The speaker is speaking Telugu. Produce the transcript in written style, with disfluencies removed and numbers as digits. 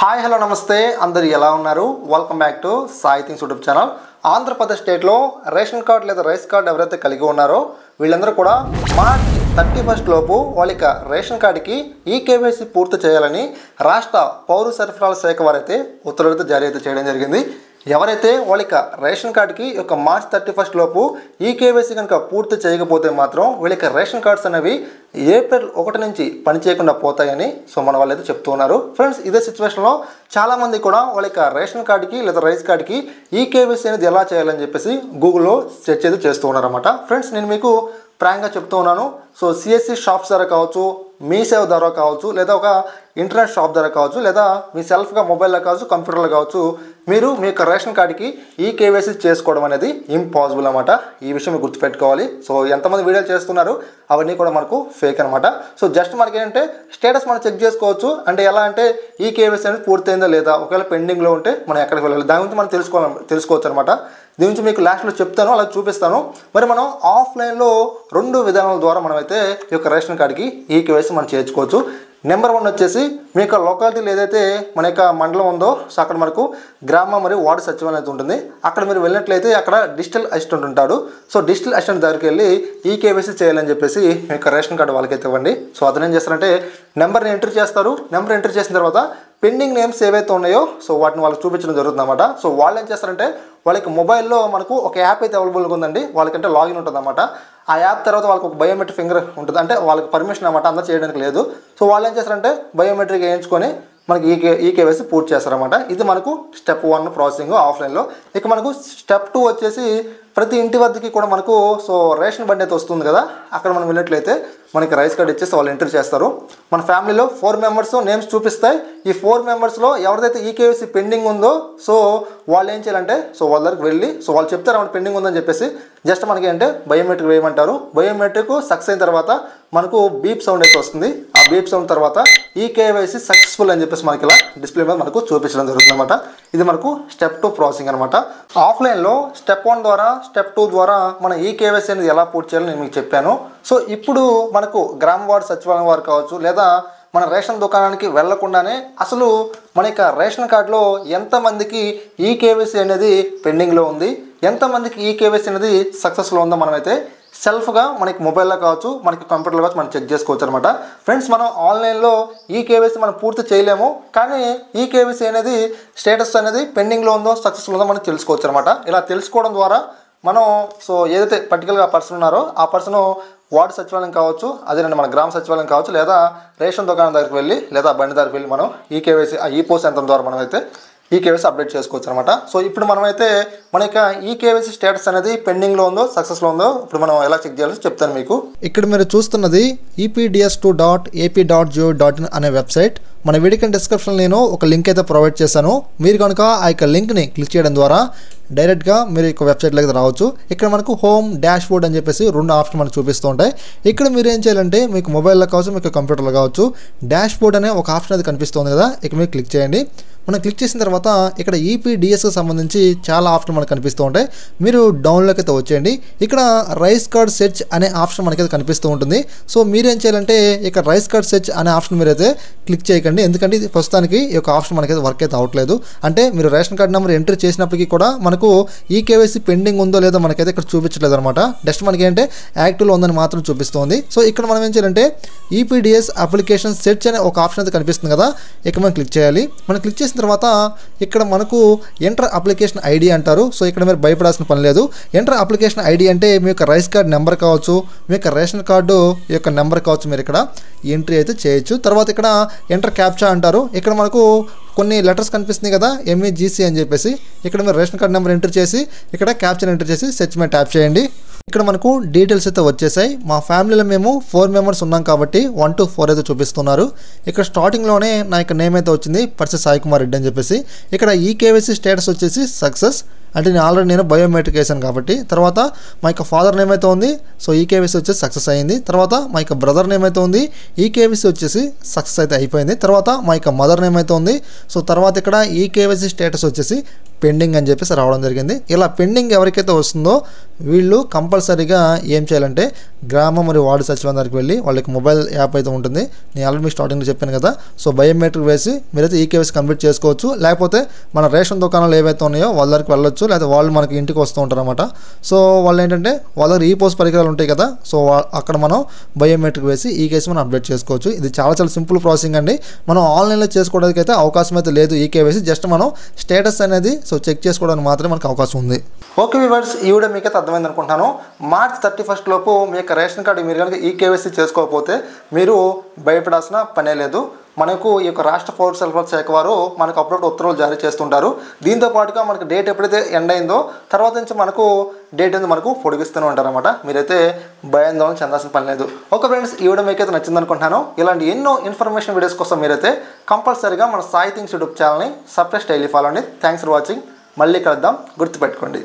హాయ్ హలో నమస్తే అందరు ఎలా ఉన్నారు welcome back to Sai things YouTube channel Andhra Pradesh స్టేట్లో రేషన్ కార్డు లేదా రైస్ కార్డు ఎవరైతే కలిగి ఉన్నారో వీళ్ళందరూ కూడా మార్చ్ 31 లోపు వాళ్ళ రేషన్ కార్డుకి ఈకేవైసీ పూర్తి చేయాలని రాష్ట్ర పౌర సరఫరాల శాఖ వారైతే ఉత్తర్వులు జారీ అయితే చేయడం జరిగింది. ఎవరైతే వాళ్ళ రేషన్ కార్డుకి మార్చ్ 31 లోపు ఈకేవైసీ కనుక పూర్తి చేయకపోతే మాత్రం వీళ్ళకి రేషన్ కార్డ్స్ అనేవి ఏప్రిల్ 1 నుంచి పనిచేయకుండా పోతాయని మన వాళ్ళు అయితే చెప్తూ ఉన్నారు. ఫ్రెండ్స్, ఇదే సిచ్యువేషన్లో చాలామంది కూడా వాళ్ళ రేషన్ కార్డుకి లేదా రైస్ కార్డుకి ఈకేవైసీ అనేది ఎలా చేయాలని చెప్పేసి గూగుల్లో సెర్చ్ అయితే చేస్తూ ఉన్నారన్నమాట. ఫ్రెండ్స్, నేను మీకు ప్రాంక్గా చెప్తూ ఉన్నాను. సిఎస్సి షాప్స్ ద్వారా కావచ్చు, మీ సేవ ద్వారా కావచ్చు, లేదా ఒక ఇంటర్నెట్ షాప్ ద్వారా కావచ్చు, లేదా మీ సెల్ఫ్గా మొబైల్లో కావచ్చు, కంప్యూటర్లో కావచ్చు, మీరు మీ యొక్క రేషన్ కార్డుకి ఈకేవైసీ చేసుకోవడం అనేది ఇంపాసిబుల్ అనమాట. ఈ విషయం మీరు గుర్తుపెట్టుకోవాలి. ఎంతమంది వీడియోలు చేస్తున్నారు అవన్నీ కూడా మనకు ఫేక్ అనమాట. జస్ట్ మనకి ఏంటంటే స్టేటస్ మనం చెక్ చేసుకోవచ్చు. అంటే ఎలా అంటే ఈకేవైసీ అనేది పూర్తయిందా లేదా, ఒకవేళ పెండింగ్లో ఉంటే మనం ఎక్కడికి వెళ్ళాలి దాని గురించి మనం తెలుసుకోవచ్చు అనమాట. దీని నుంచి మీకు లాస్ట్లో చెప్తాను, అలా చూపిస్తాను. మరి మనం ఆఫ్లైన్లో 2 విధానాల ద్వారా మనమైతే ఈ యొక్క రేషన్ కార్డుకి ఈకేవైసీ మనం చేర్చుకోవచ్చు. నెంబర్ 1 వచ్చేసి మీ యొక్క లొకాలిటీలో ఏదైతే మన యొక్క మండలం ఉందో అక్కడ మనకు గ్రామ మరియు వార్డు సచివాలయం అయితే ఉంటుంది. అక్కడ మీరు వెళ్ళినట్లయితే అక్కడ డిజిటల్ అసిస్టెంట్ ఉంటాడు. డిజిటల్ అసిస్టెంట్ దగ్గరికి వెళ్ళి ఈకేవైసీ చేయాలని చెప్పేసి మీ యొక్క రేషన్ కార్డు వాళ్ళకైతే ఇవ్వండి. అతను ఏం చేస్తారంటే నెంబర్ని ఎంటర్ చేస్తారు. నెంబర్ ఎంటర్ చేసిన తర్వాత పెండింగ్ నేమ్స్ ఏవైతే ఉన్నాయో వాటిని వాళ్ళకి చూపించడం జరుగుతుంది అన్నమాట. వాళ్ళు ఏం చేస్తారంటే వాళ్ళకి మొబైల్లో మనకు ఒక యాప్ అయితే అవైలబుల్గా ఉందండి. వాళ్ళకంటే లాగిన్ ఉంటుంది అన్నమాట. ఆ యాప్ తర్వాత వాళ్ళకి ఒక బయోమెట్రిక్ ఫింగర్ ఉంటుంది. అంటే వాళ్ళకి పర్మిషన్ అన్నమాట, అందరూ చేయడానికి లేదు. వాళ్ళు ఏం చేస్తారంటే బయోమెట్రిక్ వేయించుకొని మనకి ఈకేవైసీ పూర్తి చేస్తారన్నమాట. ఇది మనకు స్టెప్ 1 ప్రాసెసింగ్ ఆఫ్లైన్లో. ఇక మనకు స్టెప్ 2 వచ్చేసి ప్రతి ఇంటి వద్దకి కూడా మనకు రేషన్ బండి అయితే వస్తుంది కదా, అక్కడ మనం వెళ్ళినట్లయితే మనకి రైస్ కార్డ్ ఇచ్చేసి వాళ్ళు ఎంటర్ చేస్తారు. మన ఫ్యామిలీలో 4 మెంబర్స్ నేమ్స్ చూపిస్తాయి. ఈ 4 మెంబర్స్లో ఎవరిదైతే ఈకేవైసీ పెండింగ్ ఉందో వాళ్ళు ఏం చేయాలంటే వాళ్ళ దగ్గరికి వెళ్ళి వాళ్ళు చెప్తారు అక్కడ పెండింగ్ ఉందని చెప్పేసి జస్ట్ మనకి అంటే బయోమెట్రిక్ వేయమంటారు. బయోమెట్రిక్ సక్సెస్ అయిన తర్వాత మనకు బీప్ సౌండ్ అయితే వస్తుంది. ఆ బీప్ సౌండ్ తర్వాత ఈకేవైసీ సక్సెస్ఫుల్ అని చెప్పేసి మనకి ఇలా డిస్ప్లే మీద మనకు చూపించడం జరుగుతుంది అనమాట. ఇది మనకు స్టెప్ 2 ప్రాసెసింగ్ అనమాట. ఆఫ్లైన్లో స్టెప్ 1 ద్వారా స్టెప్ 2 ద్వారా మన ఈకేవైసీ అనేది ఎలా పూర్తి చేయాలో నేను మీకు చెప్పాను. ఇప్పుడు మనకు గ్రామ వార్డు సచివాలయం వారు కావచ్చు, లేదా మన రేషన్ దుకాణానికి వెళ్లకుండానే అసలు మన యొక్క రేషన్ కార్డులో ఎంతమందికి ఈకేవైసీ అనేది పెండింగ్లో ఉంది, ఎంతమందికి ఈకేవైసీ అనేది సక్సెస్లో ఉందో మనమైతే సెల్ఫ్గా మనకి మొబైల్లో కావచ్చు, మనకి కంప్యూటర్లో కావచ్చు మనం చెక్ చేసుకోవచ్చు అనమాట. ఫ్రెండ్స్, మనం ఆన్లైన్లో ఈకేవైసీ మనం పూర్తి చేయలేము, కానీ ఈకేవైసీ అనేది స్టేటస్ అనేది పెండింగ్లో ఉందో సక్సెస్ఫుల్ ఉందో మనం తెలుసుకోవచ్చు అనమాట. ఇలా తెలుసుకోవడం ద్వారా మనం ఏదైతే పర్టికులర్గా పర్సన్ ఉన్నారో ఆ పర్సన్ వార్డు సచివాలయం కావచ్చు, అదేనండి మన గ్రామ సచివాలయం కావచ్చు, లేదా రేషన్ దుకాణం దగ్గరికి వెళ్ళి లేదా బండి దగ్గరికి వెళ్ళి మనం ఈకేవైసీ ఈపోస్ యంత్రం ద్వారా మనమైతే ఈకేవైసీ అప్డేట్ చేసుకోవచ్చు అనమాట. ఇప్పుడు మనమైతే మన యొక్క ఈకేవైసీ స్టేటస్ అనేది పెండింగ్లో ఉందో సక్సెస్లో ఉందో ఇప్పుడు మనం ఎలా చెక్ చేయాలో చెప్తాను మీకు. ఇక్కడ మీరు చూస్తున్నది epds2.ap.go.in అనే వెబ్సైట్. మన వీడియో డిస్క్రిప్షన్లో నేను ఒక లింక్ అయితే ప్రొవైడ్ చేశాను. మీరు కనుక ఆ యొక్క లింక్ని క్లిక్ చేయడం ద్వారా డైరెక్ట్గా మీరు యొక్క వెబ్సైట్లోకి రావచ్చు. ఇక్కడ మనకు హోమ్ డాష్ బోర్డ్ అని చెప్పేసి 2 ఆప్షన్ మనకు చూపిస్తూ ఉంటాయి. ఇక్కడ మీరు ఏం చేయాలంటే మీకు మొబైల్లో కావచ్చు, మీకు కంప్యూటర్లో కావచ్చు, డాష్ బోర్డ్ అనే ఒక ఆప్షన్ అది కనిపిస్తుంది కదా, ఇక్కడ మీరు క్లిక్ చేయండి. మనం క్లిక్ చేసిన తర్వాత ఇక్కడ ఈపీడిఎస్కి సంబంధించి చాలా ఆప్షన్ మనకు కనిపిస్తూ ఉంటాయి. మీరు డౌన్లోకి అయితే వచ్చేయండి. ఇక్కడ రైస్ కార్డ్ సెర్చ్ అనే ఆప్షన్ మనకైతే కనిపిస్తూ ఉంటుంది. మీరేం చేయాలంటే ఇక్కడ రైస్ కార్డ్ సెర్చ్ అనే ఆప్షన్ మీరైతే క్లిక్ చేయకండి, ఎందుకంటే ఇది ప్రస్తుతానికి ఈ యొక్క ఆప్షన్ మనకైతే వర్క్ అయితే అవ్వట్లేదు. అంటే మీరు రేషన్ కార్డ్ నెంబర్ ఎంటర్ చేసినప్పటికీ కూడా మనకు ఈకేవైసీ పెండింగ్ ఉందో లేదో మనకైతే ఇక్కడ చూపించట్లేదు అనమాట. జస్ట్ మనకి ఏంటంటే యాక్టివ్లో ఉందని మాత్రం చూపిస్తుంది. ఇక్కడ మనం ఏం చేయాలంటే ఈపీడిఎస్ అప్లికేషన్ సెర్చ్ అనే ఒక ఆప్షన్ అయితే కనిపిస్తుంది కదా, ఇక్కడ మనం క్లిక్ చేయాలి. మనం క్లిక్ చేసిన తర్వాత ఇక్కడ మనకు ఎంటర్ అప్లికేషన్ ఐడి అంటారు. ఇక్కడ మీరు భయపడాల్సిన పని లేదు. ఎంటర్ అప్లికేషన్ ఐడి అంటే మీ యొక్క రైస్ కార్డ్ నెంబర్ కావచ్చు, మీ యొక్క రేషన్ కార్డు యొక్క నెంబర్ కావచ్చు, మీరు ఇక్కడ ఎంట్రీ అయితే చేయొచ్చు. తర్వాత ఇక్కడ ఎంటర్ క్యాప్చా అంటారు. ఇక్కడ మనకు కొన్ని లెటర్స్ కనిపిస్తున్నాయి కదా, MEGC అని చెప్పేసి. ఇక్కడ మీరు రేషన్ కార్డ్ నెంబర్ ఎంటర్ చేసి ఇక్కడ క్యాప్చర్ ఎంటర్ చేసి సెర్చ్ మీద ట్యాప్ చేయండి. ఇక్కడ మనకు డీటెయిల్స్ అయితే వచ్చేసాయి. మా ఫ్యామిలీలో మేము 4 మెంబర్స్ ఉన్నాం కాబట్టి 1 to 4 అయితే చూపిస్తున్నారు. ఇక్కడ స్టార్టింగ్లోనే నా యొక్క నేమ్ అయితే వచ్చింది, పర్సెస్ సాయి కుమార్ రెడ్డి అని చెప్పేసి. ఇక్కడ ఈకేవైసీ స్టేటస్ వచ్చేసి సక్సెస్, అంటే నేను బయోమెట్రిక్ వేసాను కాబట్టి. తర్వాత మా యొక్క ఫాదర్ నేమ్ అయితే ఉంది, ఈకేవైసీ వచ్చేసి సక్సెస్ అయ్యింది. తర్వాత మా యొక్క బ్రదర్ నేమ్ అయితే ఉంది, ఈకేవైసీ వచ్చేసి సక్సెస్ అయితే అయిపోయింది. తర్వాత మా యొక్క మదర్ నేమ్ అయితే ఉంది. తర్వాత ఇక్కడ ఈకేవైసీ స్టేటస్ వచ్చేసి పెండింగ్ అని చెప్పేసి రావడం జరిగింది. ఇలా పెండింగ్ ఎవరికైతే వస్తుందో వీళ్ళు కంపల్సరీగా ఏం చేయాలంటే గ్రామ మరియు వార్డు సచివాలయం దగ్గరికి వెళ్ళి వాళ్ళకి మొబైల్ యాప్ అయితే ఉంటుంది. నేను ఆల్రెడీ మీకు స్టార్టింగ్లో చెప్పాను కదా. సో బయోమెట్రిక్ వేసి మీరైతే ఈకేవైసీ కంప్లీట్ చేసుకోవచ్చు. లేకపోతే మన రేషన్ దుకాణాలు ఏవైతే ఉన్నాయో వాళ్ళ దగ్గరికి వెళ్ళొచ్చు. లేకపోతే వాళ్ళు మనకి ఇంటికి వస్తూ ఉంటారు అన్నమాట. సో వాళ్ళు ఏంటంటే వాళ్ళ దగ్గర ఈపోస్ పరికరాలు ఉంటాయి కదా. సో అక్కడ మనం బయోమెట్రిక్ వేసి ఈకేవైసీ మనం అప్డేట్ చేసుకోవచ్చు. ఇది చాలా సింపుల్ ప్రాసెసింగ్ అండి. మనం ఆన్లైన్లో చేసుకోవడానికి అయితే అవకాశం అయితే లేదు. ఈకేవైసీ జస్ట్ మనం స్టేటస్ అనేది చెక్ చేసుకోవడానికి మాత్రమే మనకు అవకాశం ఉంది. ఓకే వ్యూవర్స్, ఈ వీడియో మీకైతే అర్థమైంది అనుకుంటున్నాను. మార్చ్ 31 లోపు మీ యొక్క రేషన్ కార్డు మీరు కనుక ఈకేవైసీ చేసుకోకపోతే మీరు భయపడాల్సిన పనే లేదు. మనకు ఈ యొక్క రాష్ట్ర పౌర సరఫరాల శాఖ వారు మనకు అప్పుడప్పుడు ఉత్తర్వులు జారీ చేస్తుంటారు. దీంతో పాటుగా మనకు డేట్ ఎప్పుడైతే ఎండ్ అయిందో తర్వాత నుంచి మనకు డేట్ అనేది మనకు పొడిగిస్తూనే ఉంటారన్నమాట. మీరైతే భయాందోళన చెందాల్సిన పని లేదు. ఓకే ఫ్రెండ్స్, ఈ వీడియో మీకైతే నచ్చింది అనుకుంటున్నాను. ఇలాంటి ఎన్నో ఇన్ఫర్మేషన్ వీడియోస్ కోసం మీరైతే కంపల్సరీగా మన సాయి థింగ్స్ యూట్యూబ్ ఛానల్ని సబ్స్క్రైబ్ డైలీ ఫాలో అండి. Thanks for watching. మళ్ళీ కలుద్దాం, గుర్తుపెట్టుకోండి.